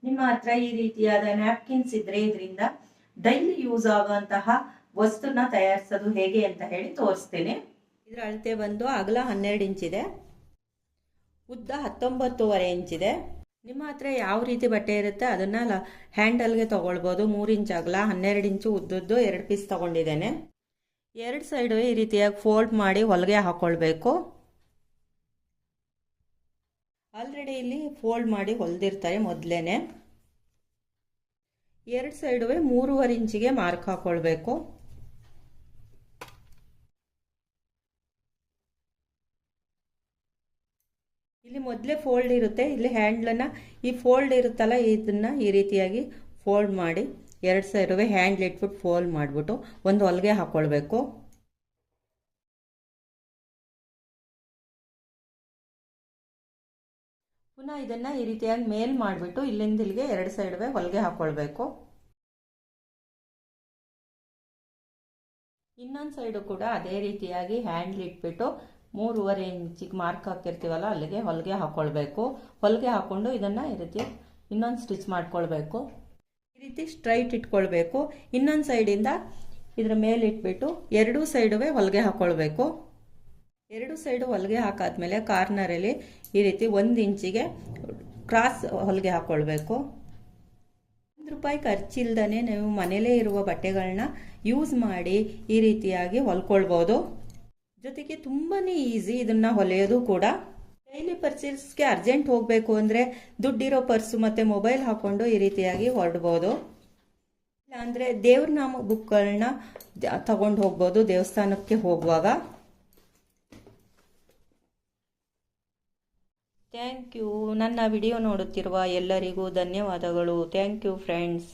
ನಿಮ್ಮ ಹತ್ರ ಈ ರೀತಿಯಾದ ನ್ಯಾಪ್ಕಿನ್ಸ್ ಇದ್ರೆ ಇದರಿಂದ ಡೈಲಿ ಯೂಸ್ ಆಗುವಂತಹ ವಸ್ತುನ ತಯಾರಿಸೋದು ಹೇಗೆ ಅಂತ ಹೇಳಿ ತೋರಿಸ್ತೇನೆ. ಇದರ ಅಳತೆ ಬಂದು ಅಗಲ 12 ಇಂಚಿದೆ, ಉದ್ದ 19.5 ಇಂಚಿದೆ. ನಿಮ್ಮ ಹತ್ರ ಯಾವ ರೀತಿ ಬಟ್ಟೆ ಇರುತ್ತೆ ಅದನ್ನ ಹ್ಯಾಂಡಲ್ಗೆ ತಗೊಳ್ಬೋದು. 3 ಇಂಚ್ ಅಗಲ 12 ಇಂಚು ಉದ್ದದ್ದು 2 ಪೀಸ್ ತಗೊಂಡಿದ್ದೇನೆ. 2 ಸೈಡು ಈ ರೀತಿಯಾಗಿ ಫೋಲ್ಡ್ ಮಾಡಿ ಹೊಲಿಗೆ ಹಾಕೊಳ್ಬೇಕು. ಆಲ್ರೆಡಿ ಇಲ್ಲಿ ಫೋಲ್ಡ್ ಮಾಡಿ ಹೊಲ್ದಿರ್ತಾರೆ ಮೊದಲೇನೆ. 2 ಸೈಡುವೆ 3.5 ಇಂಚಿಗೆ ಮಾರ್ಕ್ ಹಾಕೊಳ್ಬೇಕು. ಇಲ್ಲಿ ಮೊದಲೇ ಫೋಲ್ಡ್ ಇರುತ್ತೆ, ಇಲ್ಲಿ ಹ್ಯಾಂಡ್ಲನ್ನ ಈ ಫೋಲ್ಡ್ ಇರುತ್ತಲ್ಲ ಇದನ್ನ ಈ ರೀತಿಯಾಗಿ ಫೋಲ್ಡ್ ಮಾಡಿ 2 ಸೈಡುವೆ ಹ್ಯಾಂಡ್ಲ್ ಇಟ್ಬಿಟ್ಟು ಫೋಲ್ಡ್ ಮಾಡಿಬಿಟ್ಟು ಒಂದು ಹೊಲಿಗೆ ಹಾಕೊಳ್ಬೇಕು. ಪುನಃ ಇದನ್ನ ಈ ರೀತಿಯಾಗಿ ಮೇಲ್ ಮಾಡಿಬಿಟ್ಟು ಇಲ್ಲಿಂದ ಇಲ್ಲಿಗೆ 2 ಸೈಡುವೆ ಹೊಲಿಗೆ ಹಾಕೊಳ್ಬೇಕು. ಇನ್ನೊಂದು ಸೈಡು ಕೂಡ ಅದೇ ರೀತಿಯಾಗಿ ಹ್ಯಾಂಡ್ಲ್ ಇಟ್ಬಿಟ್ಟು 3.5 ಇಂಚಿಗೆ ಮಾರ್ಕ್ ಹಾಕಿರ್ತೀವಲ್ಲ ಅಲ್ಲಿಗೆ ಹೊಲಿಗೆ ಹಾಕೊಳ್ಬೇಕು. ಹೊಲಿಗೆ ಹಾಕೊಂಡು ಇದನ್ನ ಈ ರೀತಿ ಇನ್ನೊಂದು ಸ್ಟಿಚ್ ಮಾಡ್ಕೊಳ್ಬೇಕು. ಈ ರೀತಿ ಸ್ಟ್ರೈಟ್ ಇಟ್ಕೊಳ್ಬೇಕು. ಇನ್ನೊಂದು ಸೈಡಿಂದ ಇದರ ಮೇಲೆ ಇಟ್ಬಿಟ್ಟು 2 ಸೈಡುವೆ ಹೊಲಿಗೆ ಹಾಕೊಳ್ಬೇಕು. 2 ಸೈಡು ಹೊಲಿಗೆ ಹಾಕಾದ್ಮೇಲೆ ಕಾರ್ನರಲ್ಲಿ ಈ ರೀತಿ 1 ಇಂಚಿಗೆ ಕ್ರಾಸ್ ಹೊಲಿಗೆ ಹಾಕೊಳ್ಬೇಕು. ₹1 ಖರ್ಚಿಲ್ದೇ ನೀವು ಮನೇಲೇ ಇರುವ ಬಟ್ಟೆಗಳನ್ನ ಯೂಸ್ ಮಾಡಿ ಈ ರೀತಿಯಾಗಿ ಹೊಲ್ಕೊಳ್ಬೋದು. ಜೊತೆಗೆ ತುಂಬಾನೇ ಈಸಿ ಇದನ್ನ ಹೊಲೆಯೋದು ಕೂಡ. ಡೈಲಿ ಪರ್ಚೇಸ್ಗೆ ಅರ್ಜೆಂಟ್ ಹೋಗಬೇಕು ಅಂದರೆ ದುಡ್ಡಿರೋ ಪರ್ಸು ಮತ್ತು ಮೊಬೈಲ್ ಹಾಕೊಂಡು ಈ ರೀತಿಯಾಗಿ ಹೊರಡ್ಬೋದು. ಇಲ್ಲಾಂದರೆ ದೇವ್ರ ನಾಮ ಬುಕ್ಗಳನ್ನ ತಗೊಂಡು ಹೋಗ್ಬೋದು ದೇವಸ್ಥಾನಕ್ಕೆ ಹೋಗುವಾಗ. Thank you. ನನ್ನ ವಿಡಿಯೋ ನೋಡುತ್ತಿರುವ ಎಲ್ಲರಿಗೂ ಧನ್ಯವಾದಗಳು. Thank you friends.